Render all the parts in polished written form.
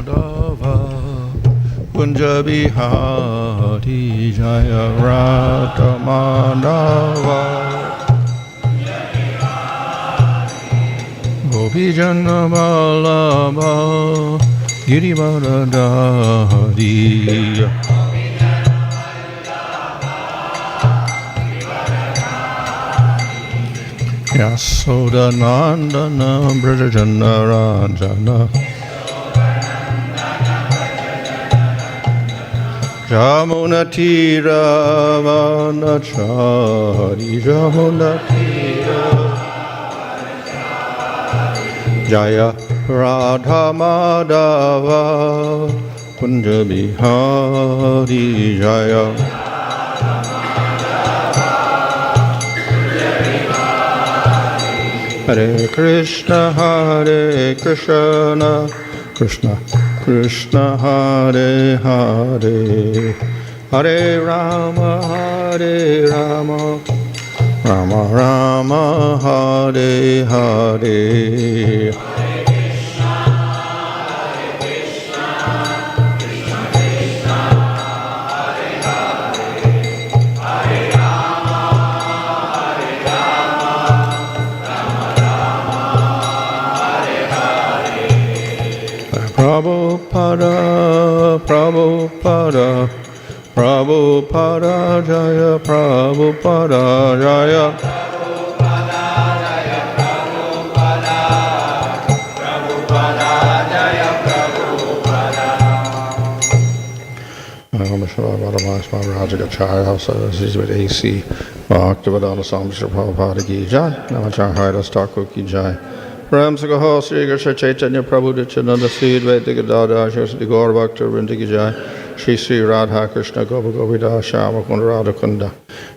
Madhava Kunjabihari Jaya Radha Madhava Gopijana Vallabha Girivardhari Yasoda Nandana Brajana Ranjana Jamunatira Vanachari Jamunatira Jaya Radha Madhava Kunjabihari Jaya Hare Krishna Krishna Krishna Hare Hare Hare Rama Rama Rama Hare Hare Prabhupada, Prabhupada, Prabhupada Jaya, Prabhupada Jaya, Prabhupada Jaya, Prabhupada, Prabhupada Jaya, Prabhupada. sva-pāda-pallavaṁ smaratām, also this is with AC. Bhaktivedanta Swami Sri Prabhupada ki jai, Nāmaḥ Thakur ki jai. Ram Sagaho Sri Krishna Chaitanya Prabhu Nityananda Sri Advaita Gadadhara Shri Gaura Bhakta Vrinda ki jai. Shri Sri Radha Krishna Gopa Govida Shyama Kunda Radha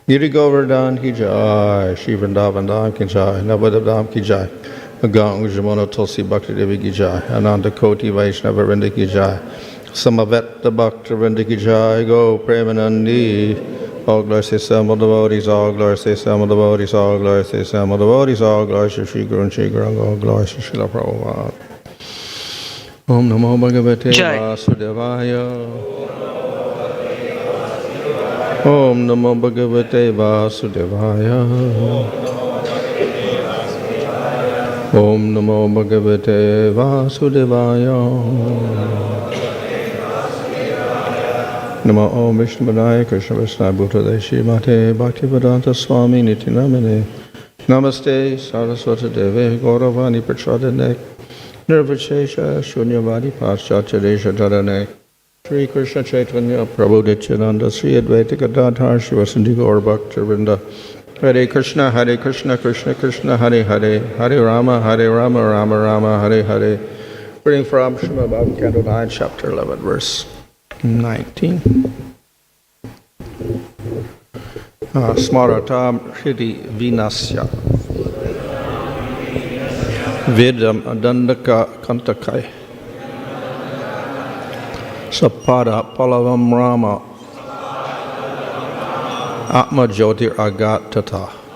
Giri Govardhan ki jai. Shri Vrindavan Dham ki jai. Navadha Dham ki jai. Agāt Jamuna Tulsi Bhakti Devi ki jai. Ananda Koti Vaishnava Vrinda ki jai. Samaveta Bhakta Vrinda ki jai. Go Premanandi. All glory to some of the devotees, all glory to some of the devotees, all glory to some of the devotees, all glory to Shri Guru and Shri Guru, all glory to Srila Prabhupada. Om Namo Bhagavate Vasudevaya. Om Namo Bhagavate Vasudevaya. Om Namo Bhagavate Vasudevaya. Namo Om Vishnu Padaya Krishna Vishnu Bhutale Shrimate Bhaktivedanta Swami Nityanamane Namaste Saraswati Deve Gauravani Prachadane Nirvachesha Shunyavadi Paschatyaresha Dharanek Sri Krishna Chaitanya Prabhu Nityananda Sri Advaita Gadadhara Shivasandi Gaur Bhakta Vrinda Hare Krishna Krishna Krishna Hare Hare Hare Rama Rama Rama Hare Hare. Reading from Srimad Bhagavatam Canto 9 Chapter 11 Verse 19. Smaratāṁ hṛdi vinyasya viddhaṁ daṇḍaka-kaṇṭakaiḥ sva-pāda-pallavam rāma ātma-jyotir agāt tataḥ.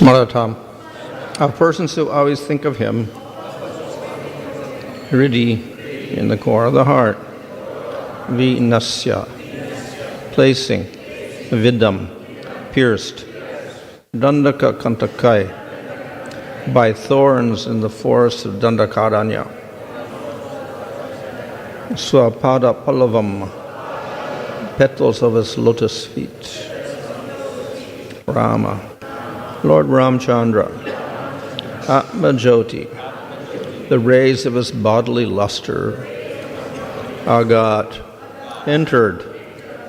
Smaratāṁ, of persons who always think of him, hṛdi, in the core of the heart, vinyasya, placing, viddhaṁ, pierced, daṇḍaka-kaṇṭakaiḥ, by thorns in the forest of Daṇḍakāraṇya, sva-pāda-pallavam, petals of his lotus feet, Rāma, Lord Rāmacandra, ātma-jyotir, the rays of his bodily luster, agāt, entered,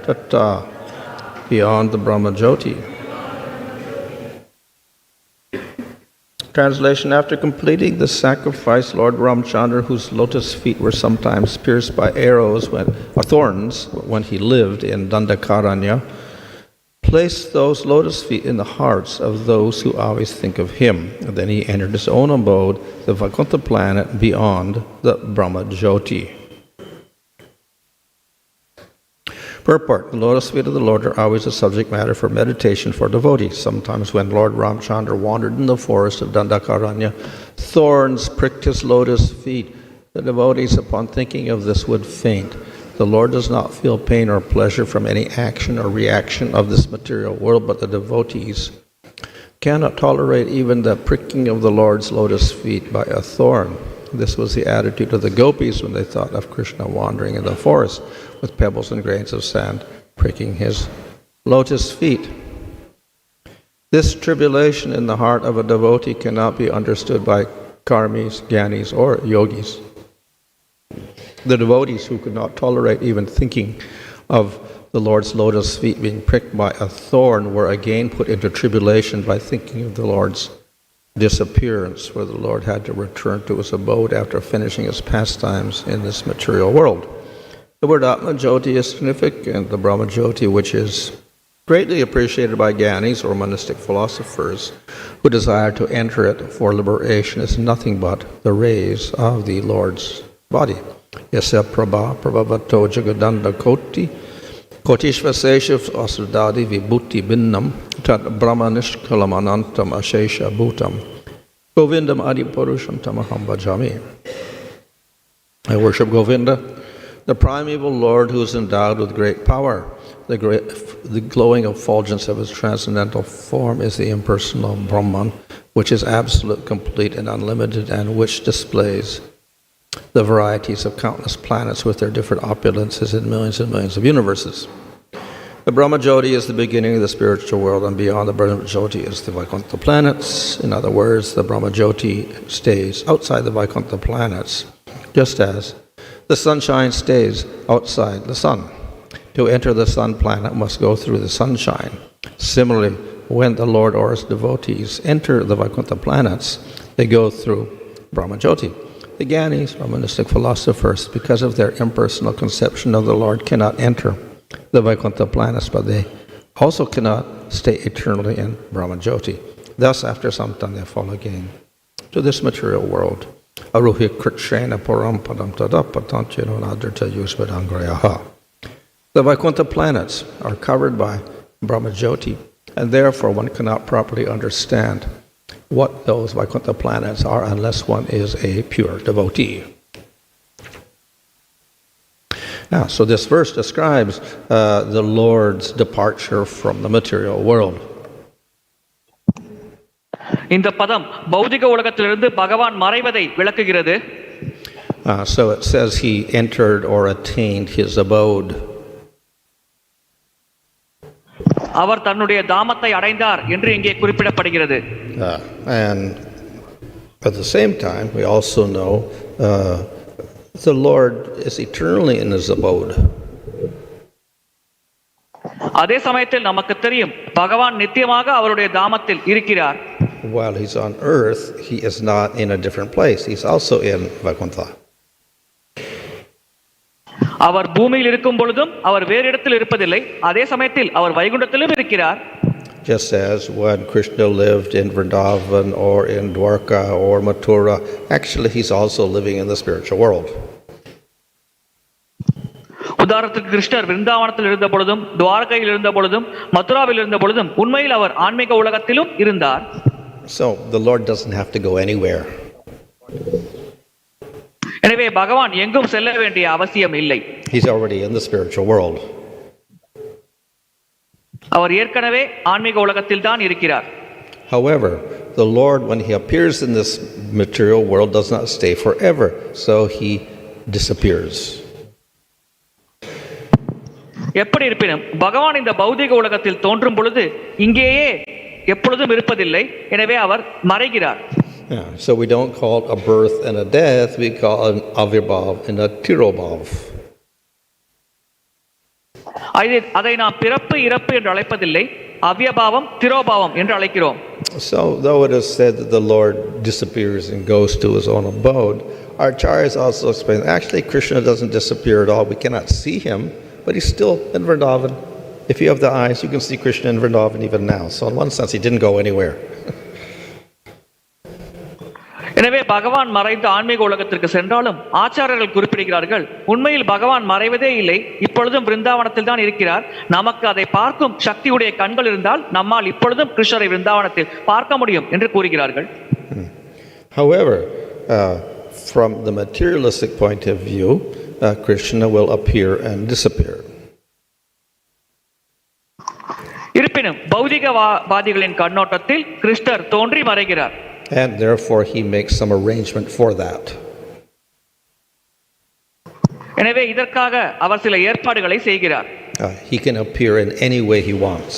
tataḥ, beyond the brahmajyoti. Translation: after completing the sacrifice, Lord Rāmacandra, whose lotus feet were sometimes pierced by arrows or thorns when he lived in Daṇḍakāraṇya, placed those lotus feet in the hearts of those who always think of him. And then he entered his own abode, the Vaikuṇṭha planet beyond the brahmajyoti. Purport: the lotus feet of the Lord are always a subject matter for meditation for devotees. Sometimes when Lord Rāmacandra wandered in the forest of Daṇḍakāraṇya, thorns pricked his lotus feet. The devotees, upon thinking of this, would faint. The Lord does not feel pain or pleasure from any action or reaction of this material world, but the devotees cannot tolerate even the pricking of the Lord's lotus feet by a thorn. This was the attitude of the gopis when they thought of Krishna wandering in the forest with pebbles and grains of sand pricking his lotus feet. This tribulation in the heart of a devotee cannot be understood by karmis, gyanis, or yogis. The devotees who could not tolerate even thinking of the Lord's lotus feet being pricked by a thorn were again put into tribulation by thinking of the Lord's disappearance, where the Lord had to return to his abode after finishing his pastimes in this material world. The word ātma-jyotir is significant. The brahmajyoti, which is greatly appreciated by gyanis or monistic philosophers who desire to enter it for liberation, is nothing but the rays of the Lord's body. Yasya prabha prabhavato jagadanda-koti kotishvasesha asudadi vibhuti vinnam tat brahmanishkalamanantam ashesha bhutam govindam adipurusham tamaham bhajami. I worship Govinda, the primeval Lord who is endowed with great power. The glowing effulgence of his transcendental form is the impersonal Brahman, which is absolute, complete, and unlimited, and which displays the varieties of countless planets with their different opulences in millions and millions of universes. The brahmajyoti is the beginning of the spiritual world, and beyond the brahmajyoti is the Vaikuṇṭha planets. In other words, the brahmajyoti stays outside the Vaikuṇṭha planets, just as the sunshine stays outside the sun. To enter the sun planet must go through the sunshine. Similarly, when the Lord or his devotees enter the Vaikuṇṭha planets, they go through brahmajyoti. The gyanis, or monistic philosophers, because of their impersonal conception of the Lord, cannot enter the Vaikuṇṭha planets, but they also cannot stay eternally in brahmajyoti. Thus, after some time, they fall again to this material world. Aruhi krikshena param padam tada patantino nadirta yusvadangrayaha. The Vaikuṇṭha planets are covered by brahmajyoti, and therefore one cannot properly understand what those Vaikuṇṭha planets are unless one is a pure devotee. Now, so this verse describes the Lord's departure from the material world. இந்த பதம் பௌதிக உலகத்திலிருந்து பகவான் மறைவதை விளக்குகிறது. So it says he entered or attained his abode. அவர் தன்னுடைய தாமத்தை அடைந்தார் என்று இங்கே குறிப்பிடப்படுகிறது. And at the same time, we also know the Lord is eternally in his abode. அதே சமயத்தில் நமக்கு தெரியும் பகவான் நித்தியமாக அவருடைய தாமத்தில் இருக்கிறார். While he's on earth, he is not in a different place. He's also in Vaikuṇṭha. அவர் பூமியில் இருக்கும் பொழுதும் அவர் வேறு இடத்தில் இருப்பதில்லை. அதே சமயத்தில் அவர் வைகுண்டத்திலும் இருக்கிறார். Just as when Krishna lived in Vrindavan or in Dwarka or Mathura, actually he's also living in the spiritual world. உதாரணத்துக்கு கிருஷ்ணர் விருந்தாவனத்தில் இருந்த பொழுதும் துவாரகையில் இருந்த பொழுதும் மதுராவில் இருந்த பொழுதும் உண்மையில் அவர் ஆன்மீக உலகத்திலும் இருந்தார். So the Lord doesn't have to go anywhere. எனவே பகவான் எங்கும் செல்ல வேண்டிய அவசியம் இல்லை. He's already in the spiritual world. அவர் ஏற்கனவே ஆன்மீக உலகத்தில் தான் இருக்கிறார். However, the Lord, when he appears in this material world, does not stay forever, so he disappears. எப்படி இருப்பினும் பகவான் இந்த பௌதிக உலகத்தில் தோன்றும் பொழுது இங்கேயே எப்பொழுதும் இருப்பதில்லை. எனவே அவர் மறைகிறார். Yeah, so we don't call it a birth and a death, we call it an avirbhav and a tirobhav. அதை நாம் பிறப்பு இறப்பு என்று அழைப்பதில்லை, அவ்யபாவம் திரோபாவம் என்று அழைக்கிறோம். So though it is said that the Lord disappears and goes to his own abode, our acharyas also explain actually Krishna doesn't disappear at all. We cannot see him, but he's still in Vrindavan. If you have the eyes, you can see Krishna in Vrindavan even now. So in one sense, he didn't go anywhere. எனவே பகவான் மறைந்த ஆன்மீக உலகத்திற்கு சென்றாலும் ஆச்சாரியர்கள் குறிப்பிடுகிறார்கள், உண்மையில் பகவான் மறைவதே இல்லை, இப்பொழுதும் பிருந்தாவனத்தில் தான் இருக்கிறார். நமக்கு அதை பார்க்கும் சக்தியுடைய கண்கள் இருந்தால் நம்மால் இப்பொழுதும் கிருஷ்ணரை பிருந்தாவனத்தில் பார்க்க முடியும் என்று கூறுகிறார்கள். However, from the materialistic point of view, Krishna will appear and disappear. இருப்பினும் பௌதிகவாதிகளின் கண்ணோட்டத்தில் கிருஷ்ணர் தோன்றி மறைகிறார். And therefore he makes some arrangement for that. எனவே இதற்காக அவர் சில ஏற்பாடுகளை செய்கிறார். He can appear in any way he wants.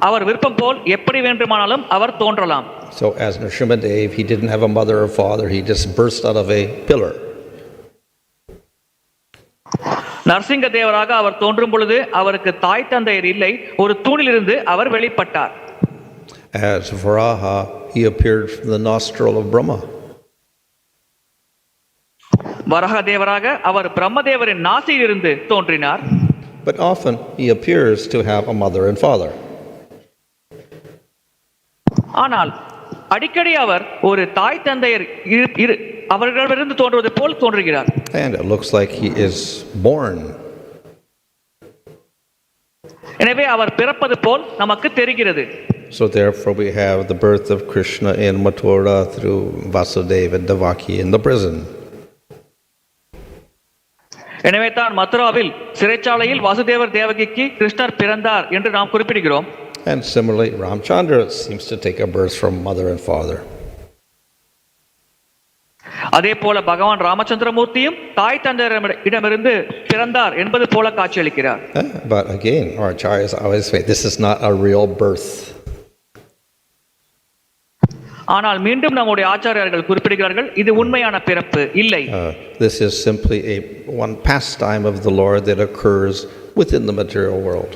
அவர் விருப்பம் போல் எப்படி வேண்டுமானாலும் அவர் தோன்றலாம். So as Nrsimhadev, he didn't have a mother or father, he just burst out of a pillar. Narasinga தேவராக அவர் தோன்றும் பொழுது அவருக்கு தாய் தந்தையர் இல்லை, ஒரு தூணிலிருந்து அவர் வெளிப்பட்டார். As Varaha, he appeared from the nostril of Brahma. வரஹ தேவராக அவர் பிரம்மதேவரின் நாசியிலிருந்து தோன்றினார். But often he appears to have a mother and father. ஆனால் அடிக்கடி அவர் ஒரு தாய் தந்தையர் அவர்களிடமிருந்து தோன்றுவது போல் தோன்றுகிறார். And it looks like he is born. எனவே அவர் பிறப்பது போல் நமக்கு தெரிகிறது. So therefore we have the birth of Krishna in Mathura through Vasudeva and Devaki in the prison. எனவே தான் மதுராவில் சிறைச்சாலையில் வாசுதேவர் தேவகிக்கு கிருஷ்ணர் பிறந்தார் என்று நாம் குறிப்பிடுகிறோம். And similarly, Rāmacandra seems to take a birth from mother and father. அதே போல பகவான் ராமச்சந்திரமூர்த்தியும் தாய் தந்தையரிடமிருந்து பிறந்தார் என்பது போல காட்சியளிக்கிறார். But again, our acharyas always say this is not a real birth. ஆனால் மீண்டும் நம்முடைய ஆச்சாரியர்கள் குறிப்பிடுகிறார்கள், இது உண்மையான பிறப்பு இல்லை. This is simply one pastime of the Lord that occurs within the material world.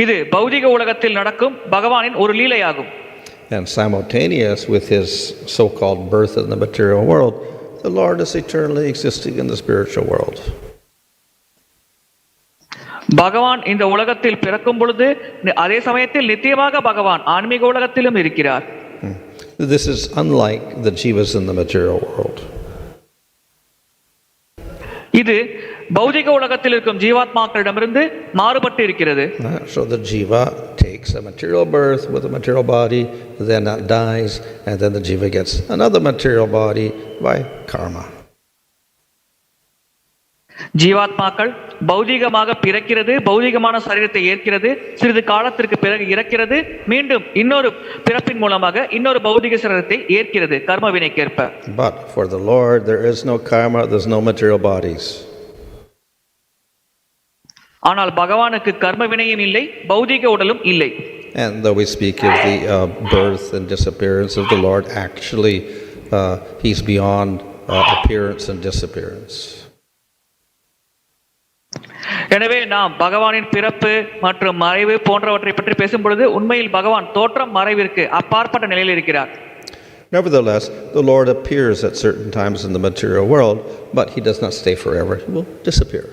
இது பௌதிக உலகத்தில் நடக்கும் பகவானின் ஒரு லீலையாகும். And simultaneous with his so-called birth in the material world, the Lord is eternally existing in the spiritual world. பகவான் இந்த உலகத்தில் பிறக்கும் பொழுது அதே சமயத்தில் நித்தியமாக பகவான் ஆன்மீக உலகத்திலும் இருக்கிறார். This is unlike the jivas in the material world. இது பௌதிக உலகத்தில் இருக்கும் ஜீவாத்மாக்களிடமிருந்து மாறுபட்டு இருக்கிறது. So the jiva takes a material birth with a material body, then dies, and then the jiva gets another material body by karma. ஜீவாத்மாக்கள் பௌதிகமாக பிறக்கிறது, பௌதிகமான சரீரத்தை ஏற்கிறது, சிறிது காலத்திற்கு பிறகு இறக்கிறது, மீண்டும் இன்னொரு பிறப்பின் மூலமாக இன்னொரு பௌதிக சரீரத்தை ஏற்கிறது கர்ம வினைக்கேற்ப. But for the Lord there is no karma, there's no material bodies. ஆனால் பகவானுக்கு கர்ம வினையும் இல்லை, பௌதிக உடலும் இல்லை. And though we speak of the birth and disappearance of the Lord, actually he's beyond appearance and disappearance. எனவே நாம் பகவானின் பிறப்பு மற்றும் மறைவு போன்றவற்றை பற்றி பேசும் பொழுது உண்மையில் பகவான் தோற்றம் மறைவிற்கு அப்பாற்பட்ட நிலையில் இருக்கிறார். Nevertheless, the Lord appears at certain times in the material world, but he does not stay forever. He will disappear.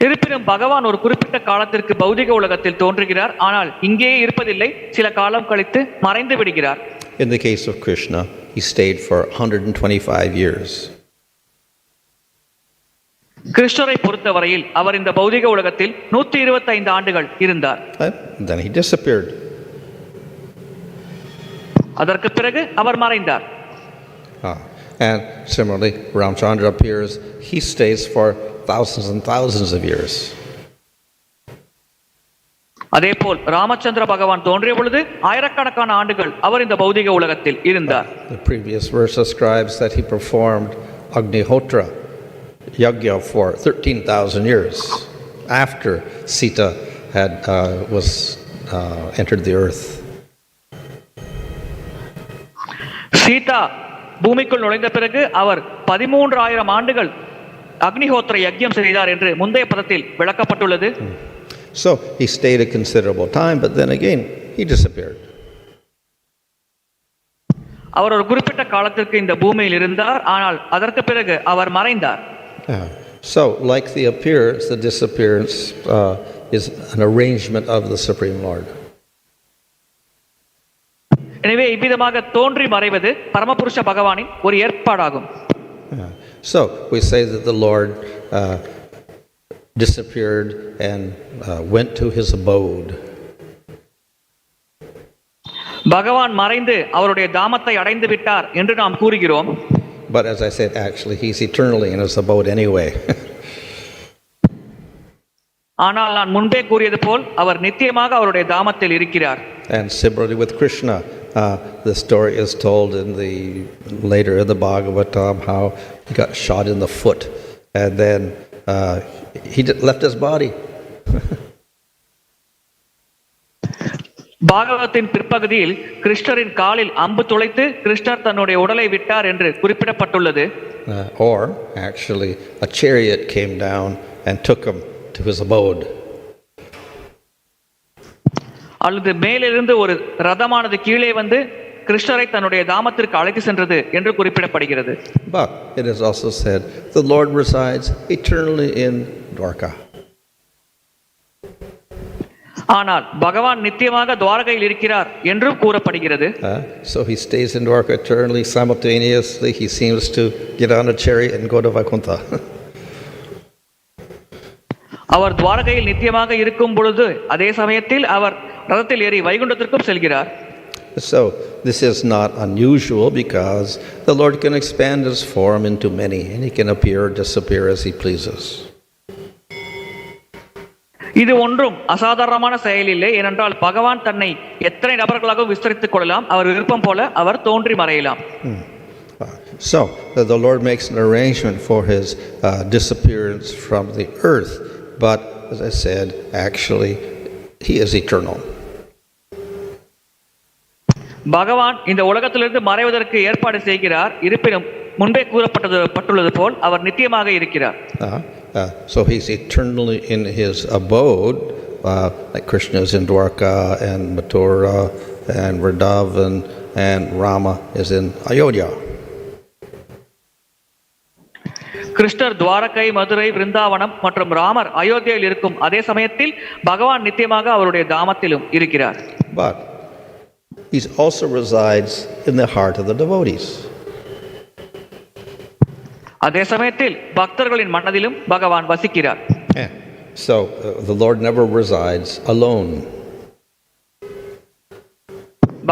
இருப்பினும் பகவான் ஒரு குறிப்பிட்ட காலத்திற்கு பௌதிக உலகத்தில் தோன்றுகிறார், ஆனால் இங்கேயே இருப்பதில்லை, சில காலம் கழித்து மறைந்து விடுகிறார். In the case of Krishna, he stayed for 125 years. கிருஷ்ணரை பொறுத்தவரையில் அவர் இந்த பௌதிக உலகத்தில் 125 ஆண்டுகள் இருந்தார். Then he disappeared. அதற்கு பிறகு அவர் மறைந்தார். And similarly, Rāmacandra appears, he stays for thousands and thousands of years. அதேபோல் ராமச்சந்திர பகவான் தோன்றிய பொழுது ஆயிரக்கணக்கான ஆண்டுகள் அவர் இந்த பௌதிக உலகத்தில் இருந்தார். The previous verse describes that he performed Agnihotra Yajna for 13,000 years after Sita had entered the earth. Sita பூமிக்குள் நுழைந்த பிறகு அவர் 13,000 ஆண்டுகள் அக்னிஹோத்திர யஜ்யம் செய்தார் என்று முந்தைய பதத்தில் விளக்கப்பட்டுள்ளது. So he stayed a considerable time, but then again he disappeared. அவர் ஒரு குறிப்பிட்ட காலத்திற்கு இந்த பூமியில் இருந்தார், ஆனால் அதற்கு பிறகு அவர் மறைந்தார். So like the appearance, the disappearance is an arrangement of the Supreme Lord. எனவே இவ்விதமாக தோன்றி மறைவது பரமபுருஷ பகவானின் ஒரு ஏற்பாடாகும். So we say that the Lord disappeared and went to his abode. பகவான் மறைந்து அவருடைய தாமத்தை அடைந்து விட்டார் என்று நாம் கூறுகிறோம். But as I said, actually he's eternally in his abode anyway. ஆனால் நான் முன்பே கூறியது போல் அவர் நித்தியமாக அவருடைய தாமத்தில் இருக்கிறார். And similarly with Krishna, the story is told in the later in the Bhagavatam how he got shot in the foot and then he left his body. பாகவத்தின் பிற்பகுதியில் கிருஷ்ணரின் காலில் அம்பு துளைத்து கிருஷ்ணர் தன்னுடைய உடலை விட்டார் என்று குறிப்பிடப்பட்டுள்ளது. Or actually a chariot came down and took him to his abode. அல்லது மேலிருந்து ஒரு ரதமானது கீழே வந்து கிருஷ்ணரை தன்னுடைய தாமத்திற்கு அழைத்து சென்றது என்று குறிப்பிடப்படுகிறது. But it is also said the Lord resides eternally in Dwarka. ஆனால் பகவான் நித்தியமாக துவாரகையில் இருக்கிறார் என்றும் கூறப்படுகிறது. So he stays in Dwarka eternally. Simultaneously he seems to get on a chariot and go to Vaikuṇṭha. அவர் துவாரகையில் நித்தியமாக இருக்கும் பொழுது அதே சமயத்தில் அவர் ரதத்தில் ஏறி வைகுண்டத்திற்கும் செல்கிறார். So this is not unusual because the Lord can expand his form into many and he can appear or disappear as he pleases. இது ஒன்றும் அசாதாரணமான செயல் இல்லை. ஏனென்றால் பகவான் தன்னை எத்தனை நபர்களாக விஸ்தரித்துக் கொள்ளலாம், அவர் விருப்பம் போல அவர் தோன்றி மறையலாம். So the Lord makes an arrangement for his disappearance from the earth, but as I said, actually he is eternal. பகவான் இந்த உலகத்திலிருந்து மறைவதற்கு ஏற்பாடு செய்கிறார். இருப்பினும் முன்பே கூறப்பட்டுள்ளது போல் அவர் நித்தியமாக இருக்கிறார். So he's eternally in his abode, like Krishna is in Dwarka and Mathura and Vrindavan and Rāma is in Ayodhya. கிருஷ்ணர் துவாரகை, மதுரை, விருந்தாவனம் மற்றும் ராமர் அயோத்தியில் இருக்கும் அதே சமயத்தில் பகவான் நித்தியமாக அவருடைய தாமத்திலும் இருக்கிறார். But he also resides in the heart of the devotees. அதே சமயத்தில் பக்தர்களின் மனதிலும் பகவான் வசிக்கிறார். So the Lord never resides alone.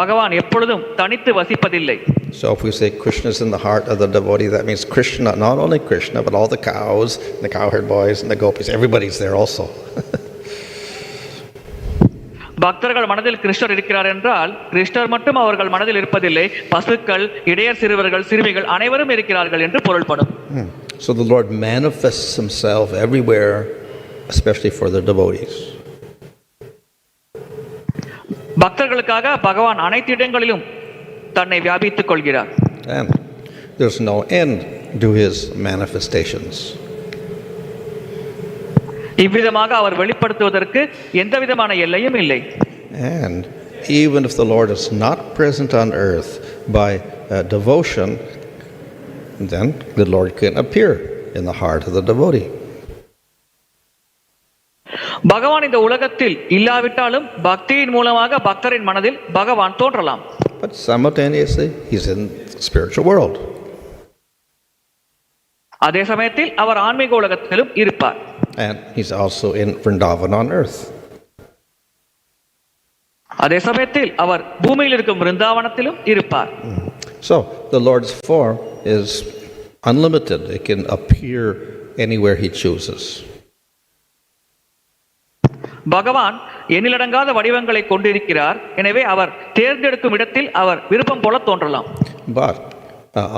பகவான் எப்பொழுதும் தனித்து வசிப்பதில்லை. So if we say Krishna is in the heart of the devotee, that means Krishna, not only Krishna, but all the cows, and the cowherd boys, and the gopis, everybody's there also. பக்தர்கள் மனதில் கிருஷ்ணர் இருக்கிறார் என்றால் கிருஷ்ணர் மட்டும் அவர்கள் மனதில் இருப்பதில்லை, பசுக்கள், இடையர் சிறுவர்கள், சிறுமிகள் அனைவரும் இருக்கிறார்கள் என்று பொருள்படும். So the Lord manifests himself everywhere, especially for the devotees. பக்தர்களுக்காக பகவான் அனைத்து இடங்களிலும் தன்னை வியாபித்துக் கொள்கிறார். And there's no end to his manifestations. இவ்விதமாக அவர் வெளிப்படுத்துவதற்கு எந்த விதமான எல்லையும் இல்லை. And even if the Lord is not present on earth by devotion, then the Lord can appear in the heart of the devotee. பகவான் இந்த உலகத்தில் இல்லாவிட்டாலும் பக்தியின் மூலமாக பக்தரின் மனதில் பகவான் தோன்றலாம். But simultaneously he's in the spiritual world. அதே சமயத்தில் அவர் ஆன்மீக உலகத்திலும் இருப்பார். And he's also in Vrindavan on earth. அதே சமயத்தில் அவர் பூமியில் இருக்கும் விருந்தாவனத்திலும் இருப்பார். So the Lord's form is unlimited. It can appear anywhere he chooses. பகவான் எண்ணிலடங்காத வடிவங்களை கொண்டிருக்கிறார். எனவே அவர் தேர்ந்தெடுக்கும் இடத்தில் அவர் விருப்பம் போல தோன்றலாம். But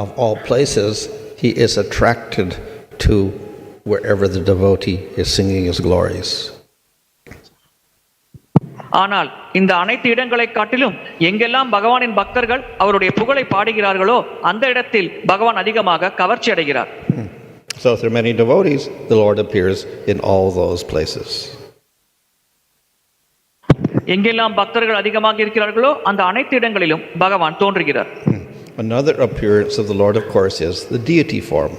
of all places, he is attracted to wherever the devotee is singing his glories. ஆனால் இந்த அனைத்து இடங்களை காட்டிலும் எங்கெல்லாம் பகவானின் பக்தர்கள் அவருடைய புகழை பாடுகிறார்களோ அந்த இடத்தில் பகவான் அதிகமாக கவர்ச்சி அடைகிறார். So through many devotees, the Lord appears in all those places. எங்கெல்லாம் பக்தர்கள் அதிகமாக இருக்கிறார்களோ அந்த அனைத்து இடங்களிலும் பகவான் தோன்றுகிறார். Another appearance of the Lord, of course, is the deity form.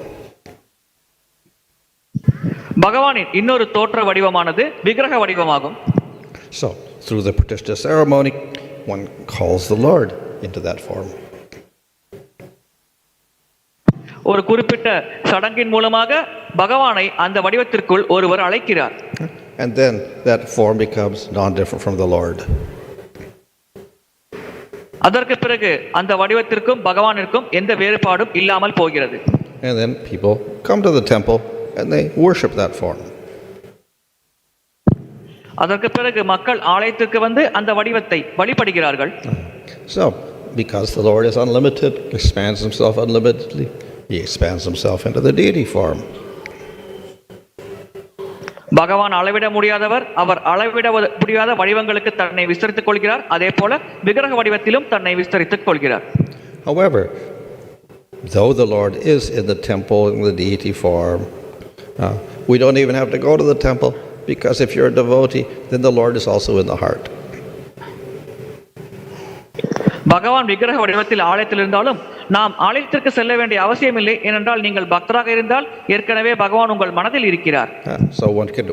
பகவானின் இன்னொரு தோற்ற வடிவமானது விக்கிரக வடிவமாகும். So through the Pratishtha ceremony, one calls the Lord into that form. ஒரு குறிப்பிட்ட சடங்கின் மூலமாக பகவானை அந்த வடிவத்திற்குள் ஒருவர் அழைக்கிறார். And then that form becomes non-different from the Lord. அதற்கு பிறகு அந்த வடிவத்திற்கும் பகவானிற்கும் எந்த வேறுபாடும் இல்லாமல் போகிறது. And then people come to the temple and they worship that form. அதற்கு பிறகு மக்கள் ஆலயத்திற்கு வந்து அந்த வடிவத்தை வழிபடுகிறார்கள். So because the Lord is unlimited, expands himself unlimitedly, he expands himself into the deity form. பகவான் அளவிட முடியாதவர், அவர் அளவிட முடியாத வடிவங்களுக்கு தன்னை விஸ்தரித்துக் கொள்கிறார். அதே போல விக்கிரக வடிவத்திலும் தன்னை விஸ்தரித்துக் கொள்கிறார். However, though the Lord is in the temple in the deity form, we don't even have to go to the temple, because if you're a devotee, then the Lord is also in the heart. பகவான் விக்கிரக வடிவத்தில் ஆலயத்தில் இருந்தாலும் நாம் ஆலயத்திற்கு செல்ல வேண்டிய அவசியமில்லை. ஏனென்றால் நீங்கள் பக்தராக இருந்தால் ஏற்கனவே பகவான் உங்கள் மனதில் இருக்கிறார். So one can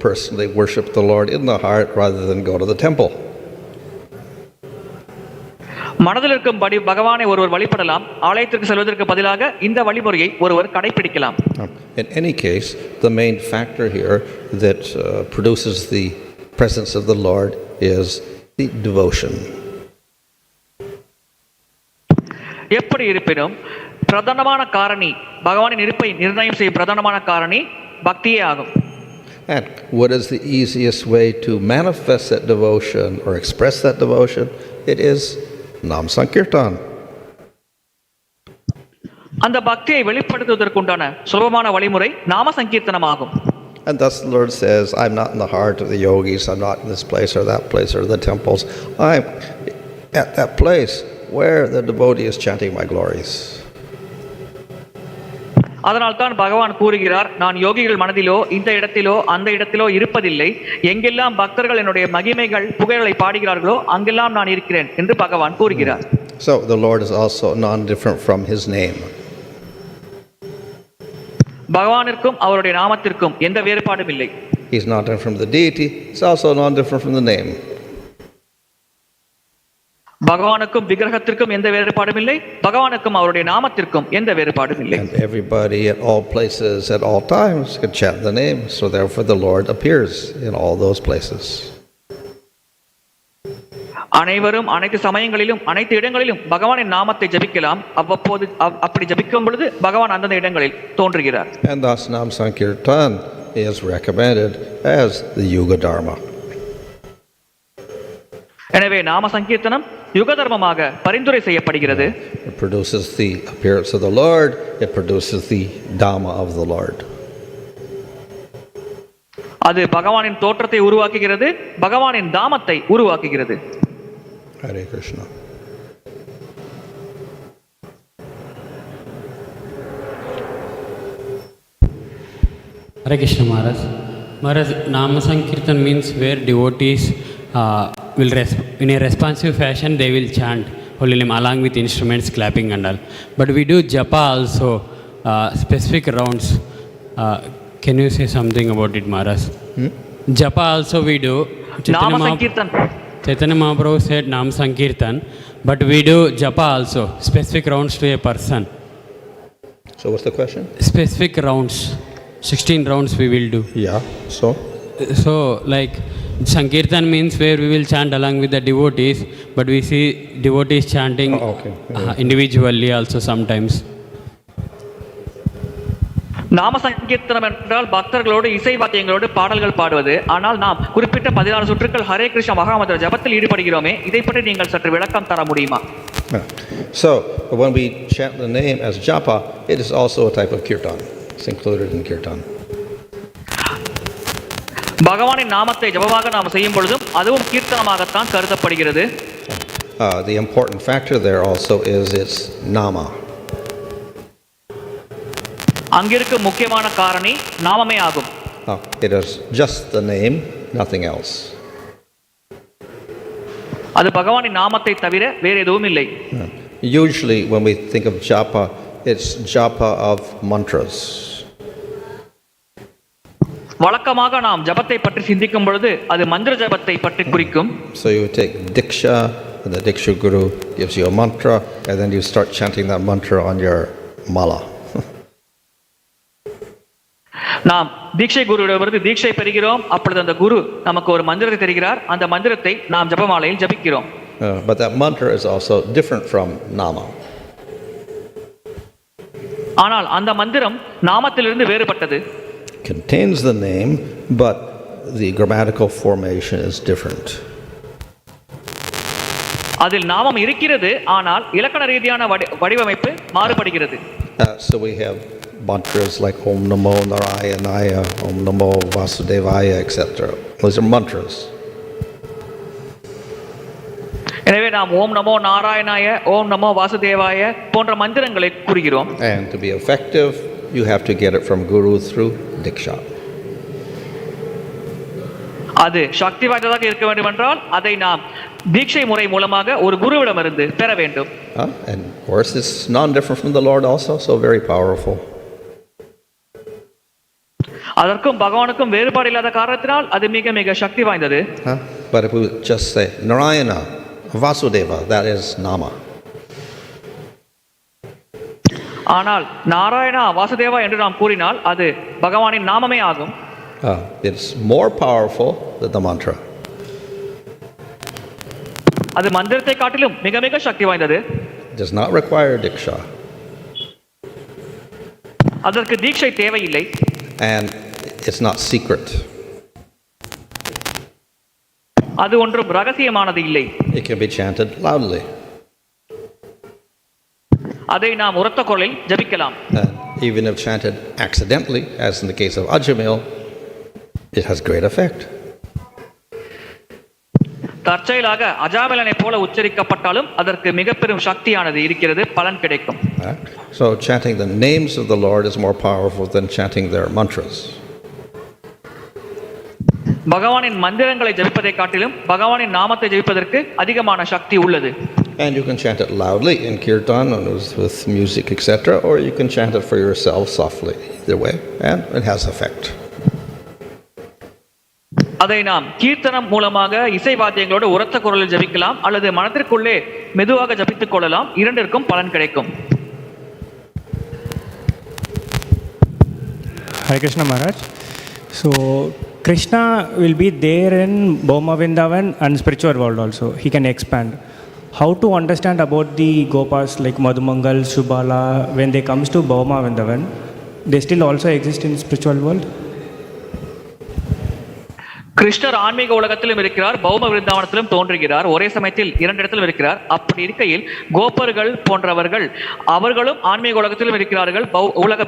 personally worship the Lord in the heart rather than go to the temple. மனதில் இருக்கும் பகவானை ஒருவர் வழிபடலாம். ஆலயத்திற்கு செல்வதற்கு பதிலாக இந்த வழிமுறையை ஒருவர் கடைபிடிக்கலாம். In any case, the main factor here that produces the presence of the Lord is the devotion. எப்படி இருப்பினும் பிரதானமான காரணி, பகவானின் இருப்பை நிர்ணயம் செய்யும் பிரதானமான காரணி பக்தியே ஆகும். And what is the easiest way to manifest that devotion or express that devotion? It is Nam Sankirtan. அந்த பக்தியை வெளிப்படுத்துவதற்குண்டான சுலபமான வழிமுறை நாம சங்கீர்த்தனமாகும். And thus the Lord says, I'm not in the heart of the yogis, I'm not in this place or that place or the temples. I'm at that place where the devotee is chanting my glories. அதனால் தான் பகவான் கூறுகிறார், நான் யோகிகள் மனதிலோ இந்த இடத்திலோ அந்த இடத்திலோ இருப்பதில்லை. எங்கெல்லாம் பக்தர்கள் என்னுடைய மகிமைகள் புகழை பாடுகிறார்களோ அங்கெல்லாம் நான் இருக்கிறேன் என்று பகவான் கூறுகிறார். So the Lord is also non-different from his name. பகவானிற்கும் அவருடைய நாமத்திற்கும் எந்த வேறுபாடும் இல்லை. He's not different from the deity, he's also non-different from the name. பகவானுக்கும் விக்கிரகத்திற்கும் எந்த வேறுபாடும் இல்லை, பகவானுக்கும் அவருடைய நாமத்திற்கும் எந்த வேறுபாடும் இல்லை. And everybody at all places at all times can chant the name, so therefore the Lord appears in all those places. அனைவரும் அனைத்து சமயங்களிலும் அனைத்து இடங்களிலும் பகவானின் நாமத்தை ஜபிக்கலாம். அவ்வப்போது அப்படி ஜபிக்கும் பொழுது பகவான் அந்தந்த இடங்களில் தோன்றுகிறார். And thus Nam Sankirtan is recommended as the Yuga Dharma. எனவே நாம சங்கீர்த்தனம் யுக தர்மமாக பரிந்துரை செய்யப்படுகிறது. It produces the appearance of the Lord, it produces the Dhamma of the Lord. அது பகவானின் தோற்றத்தை உருவாக்குகிறது, பகவானின் தாமத்தை உருவாக்குகிறது. Hare Krishna. Hare Krishna Maharaj. Maharaj, Nama Sankirtan means where devotees will in a responsive fashion they will chant holy name along with instruments, clapping and all. But we do japa also, specific rounds. Can you say something about it, Maharaj? Japa also we do. Nama Sankirtan. Chaitanya Mahaprabhu said Nam Sankirtan, but we do japa also, specific rounds to a person. So So what's the question? Specific rounds, 16 rounds we will do. Yeah. So like Sankirtan means where we will chant along with the devotees, but we see devotees chanting Okay. individually also sometimes. நாம சங்கீர்த்தனம் என்றால் பக்தர்களோடு இசை வாத்தியங்களோடு பாடல்கள் பாடுவது. ஆனால் நாம் குறிப்பிட்ட 16 சுற்றுக்கள் ஹரே கிருஷ்ண மகாமந்திர ஜபத்தில் ஈடுபடுகிறோமே, இதை பற்றி நீங்கள் சற்று விளக்கம் தர முடியுமா? So when we chant the name as japa, it is also a type of kirtan. It's included in kirtan. பகவானின் நாமத்தை ஜபமாக நாம் செய்யும் பொழுதும் அதுவும் கீர்த்தனமாகத்தான் கருதப்படுகிறது. The important factor there also is its nama. அங்கிருக்கும் முக்கியமான காரணி நாமமே ஆகும். It is just the name, nothing else. அது பகவானின் நாமத்தை தவிர வேறு எதுவும் இல்லை. Usually when we think of japa, it's japa of mantras. வழக்கமாக நாம் ஜபத்தை பற்றி சிந்திக்கும் பொழுது அது மந்திர ஜபத்தை பற்றி குறிக்கும். So you take diksha, and the diksha guru gives you a mantra, and then you start chanting that mantra on your mala. நாம் தீட்சை குருவிடமிருந்து தீட்சை பெறுகிறோம். அப்பொழுது அந்த குரு நமக்கு ஒரு மந்திரத்தை தருகிறார். அந்த மந்திரத்தை நாம் ஜபமாலையில் ஜபிக்கிறோம். But that mantra is also different from nama. ஆனால் அந்த மந்திரம் நாமத்திலிருந்து வேறுபட்டது. Contains the name, but the grammatical formation is different. அதில் நாமம் இருக்கிறது, ஆனால் இலக்கண ரீதியான வடிவமைப்பு மாறுபடுகிறது. So we have mantras like Om Namo Narayanaya, Om Namo Vasudevaya, etc. Those are mantras. எனவே நாம் ஓம் நமோ நாராயணாய, ஓம் நமோ வாசுதேவாய போன்ற மந்திரங்களை கூறுகிறோம். And to be effective, you have to get it from Guru through diksha. அது சக்தி வாய்ந்ததாக இருக்க வேண்டும் என்றால் அதை நாம் தீட்சை முறை மூலமாக ஒரு குருவிடமிருந்து பெற வேண்டும். And of course it's non-different from the Lord also, so very powerful. அதற்கும் பகவானுக்கும் வேறுபாடு இல்லாத காரணத்தினால் அது மிக மிக சக்தி வாய்ந்தது. But if we just say Narayana, Vasudeva, that is nama. ஆனால் நாராயணா வாசுதேவா என்று நாம் கூறினால் அது பகவானின் நாமமே ஆகும். It's more powerful than the mantra. அது மந்திரத்தை காட்டிலும் மிக மிக சக்தி வாய்ந்தது. It does not require diksha. அதற்கு தீட்சை தேவையில்லை. And it's not secret. அது ஒன்றும் ரகசியமானது இல்லை. It can be chanted loudly. அதை நாம் உரத்த குரலில் ஜபிக்கலாம். Even if chanted accidentally, as in the case of Ajamil, it has great effect. தற்செயலாக அஜாமிலனை போல உச்சரிக்கப்பட்டாலும் அதற்கு மிக பெரும் சக்தியானது இருக்கிறது, பலன் கிடைக்கும். So chanting the names of the Lord is more powerful than chanting their mantras. பகவானின் மந்திரங்களை ஜபிப்பதை காட்டிலும் பகவானின் நாமத்தை ஜபிப்பதற்கு அதிகமான சக்தி உள்ளது. And you can chant it loudly in kirtan and with music, etc., or you can chant it for yourself softly. Either way, and it has effect. அதை நாம் கீர்த்தனம் மூலமாக இசை வாத்தியங்களோடு உரத்த குரலில் ஜபிக்கலாம், அல்லது மனத்திற்குள்ளே மெதுவாக ஜபித்துக் கொள்ளலாம். இரண்டிற்கும் பலன் கிடைக்கும். Hare Krishna Maharaj. So Krishna will be there in Bhoma Vrindavan and spiritual world also. He can expand. How to understand about the Gopas like Madhumangal, Subala, when they comes to Bhoma Vrindavan, they still also exist in spiritual world? கிருஷ்ணர் ஆன்மீக உலகத்திலும் இருக்கிறார், பௌம விருந்தாவனத்திலும் தோன்றுகிறார். ஒரே சமயத்தில் இரண்டு இடத்திலும் இருக்கிறார். அப்படி இருக்கையில் கோபர்கள் போன்றவர்கள் அவர்களும் ஆன்மீக உலகத்திலும் இருக்கிறார்கள்,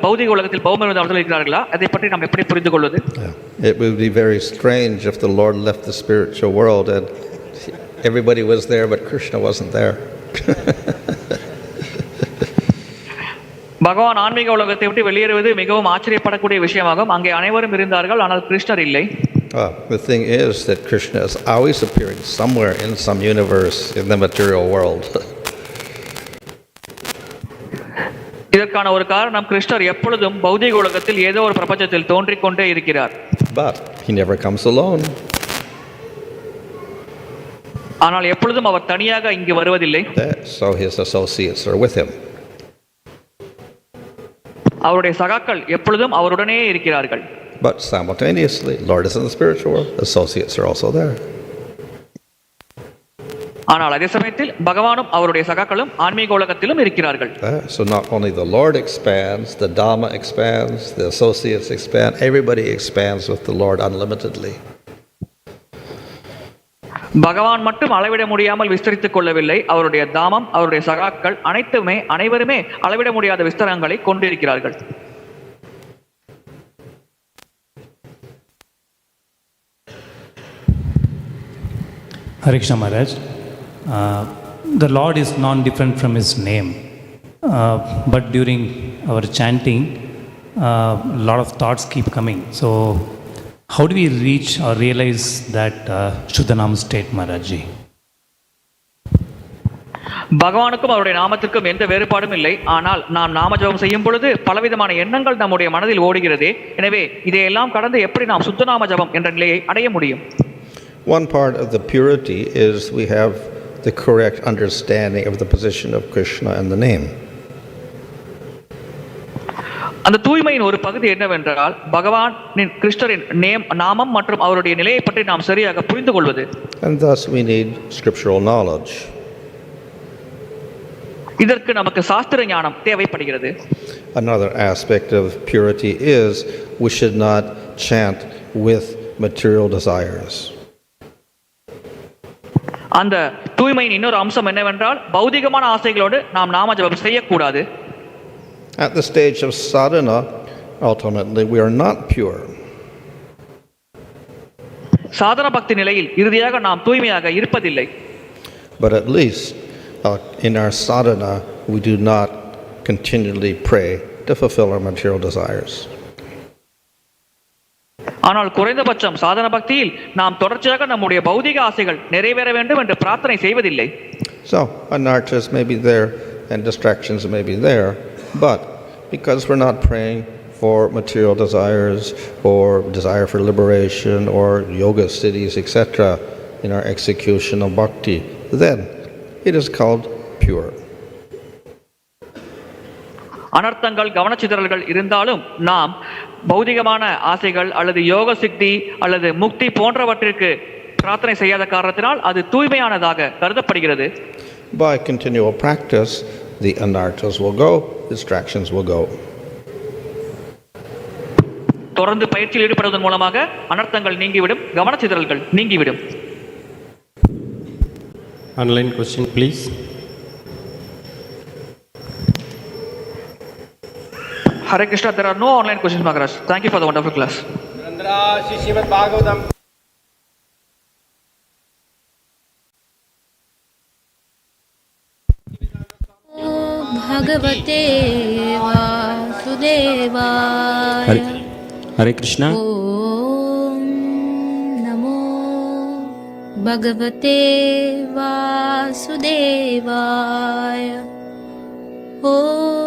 பௌதிக உலகத்தில் பௌம விருந்தாவனத்தில் இருக்கிறார்களா? அதை பற்றி நாம் எப்படி புரிந்து கொள்வது? It would be very strange if the Lord left the spiritual world and everybody was there but Krishna wasn't there. பகவான் ஆன்மீக உலகத்தை விட்டு வெளியேறுவது மிகவும் ஆச்சரியப்படக்கூடிய விஷயமாகும். அங்கே அனைவரும் இருந்தார்கள், ஆனால் கிருஷ்ணர் இல்லை. The thing is that Krishna is always appearing somewhere in some universe in the material world. இதற்கான ஒரு காரணம், கிருஷ்ணர் எப்பொழுதும் பௌதிக உலகத்தில் ஏதோ ஒரு பிரபஞ்சத்தில் தோன்றிக் கொண்டே இருக்கிறார். But he never comes alone. ஆனால் எப்பொழுதும் அவர் தனியாக இங்கு வருவதில்லை. So his associates are with him. அவருடைய சகாக்கள் எப்பொழுதும் அவருடனே இருக்கிறார்கள். But simultaneously, Lord is in the spiritual world, associates are also there. ஆனால் அதே சமயத்தில் பகவானும் அவருடைய சகாக்களும் ஆன்மீக உலகத்திலும் இருக்கிறார்கள். So not only the Lord expands, the Dhamma expands, the associates expand, everybody expands with the Lord unlimitedly. பகவான் மட்டும் அளவிட முடியாமல் விஸ்தரித்துக் கொள்ளவில்லை. அவருடைய தாமம், அவருடைய சகாக்கள் அனைவருமே அளவிட முடியாத விஸ்தரங்களை கொண்டிருக்கிறார்கள். Hare Krishna Maharaj, the Lord is non-different from His name, but during our chanting, a lot of thoughts keep coming. So, how do we reach or realize that Shuddhanam state, Maharajji? பகவானுக்கும் அவருடைய நாமத்திற்கும் எந்த வேறுபாடும் இல்லை. ஆனால் நாம் நாமஜபம் செய்யும் பொழுது பலவிதமான எண்ணங்கள் நம்முடைய மனதில் ஓடுகிறது. எனவே இதையெல்லாம் கடந்து எப்படி நாம் சுத்த நாம ஜபம் என்ற நிலையை அடைய முடியும்? One part of the purity is we have the correct understanding of the position of Krishna and the name. அந்த தூய்மையின் ஒரு பகுதி என்னவென்றால் பகவானின் கிருஷ்ணரின் நாமம் மற்றும் அவருடைய நிலையை பற்றி நாம் சரியாக புரிந்து கொள்வது. And thus we need scriptural knowledge. இதற்கு நமக்கு சாஸ்திர ஞானம் தேவைப்படுகிறது. Another aspect of purity is we should not chant with material desires. அந்த தூய்மையின் இன்னொரு அம்சம் என்னவென்றால் பௌதிகமான ஆசைகளோடு நாம் நாம ஜபம் செய்யக்கூடாது. At the stage of sadhana, ultimately we are not pure. சாதன பக்தி நிலையில் இறுதியாக நாம் தூய்மையாக இருப்பதில்லை. But at least in our sadhana, we do not continually pray to fulfill our material desires. ஆனால் குறைந்தபட்சம் சாதன பக்தியில் நாம் தொடர்ச்சியாக நம்முடைய பௌதிக ஆசைகள் நிறைவேற வேண்டும் என்று பிரார்த்தனை செய்வதில்லை. So anarthas may be there and distractions may be there, but because we're not praying for material desires or desire for liberation or yoga siddhis, etc., in our execution of bhakti, then it is called pure. அனர்த்தங்கள் கவனச்சிதறல்கள் இருந்தாலும் நாம் பௌதிகமான ஆசைகள் அல்லது யோக சித்தி அல்லது முக்தி போன்றவற்றிற்கு பிரார்த்தனை செய்யாத காரணத்தினால் அது தூய்மையானதாக கருதப்படுகிறது. By continual practice, the anarthas will go, distractions will go. தொடர்ந்து பயிற்சியில் ஈடுபடுவதன் மூலமாக அனர்த்தங்கள் நீங்கிவிடும், கவனச்சிதறல்கள் நீங்கிவிடும். Online question, please. Hare Krishna, there are no online questions, Maharaj. Thank you for the wonderful class. Bhagavate Vasudevaya. Hare Krishna. Om Namo Bhagavate Vasudevaya. Om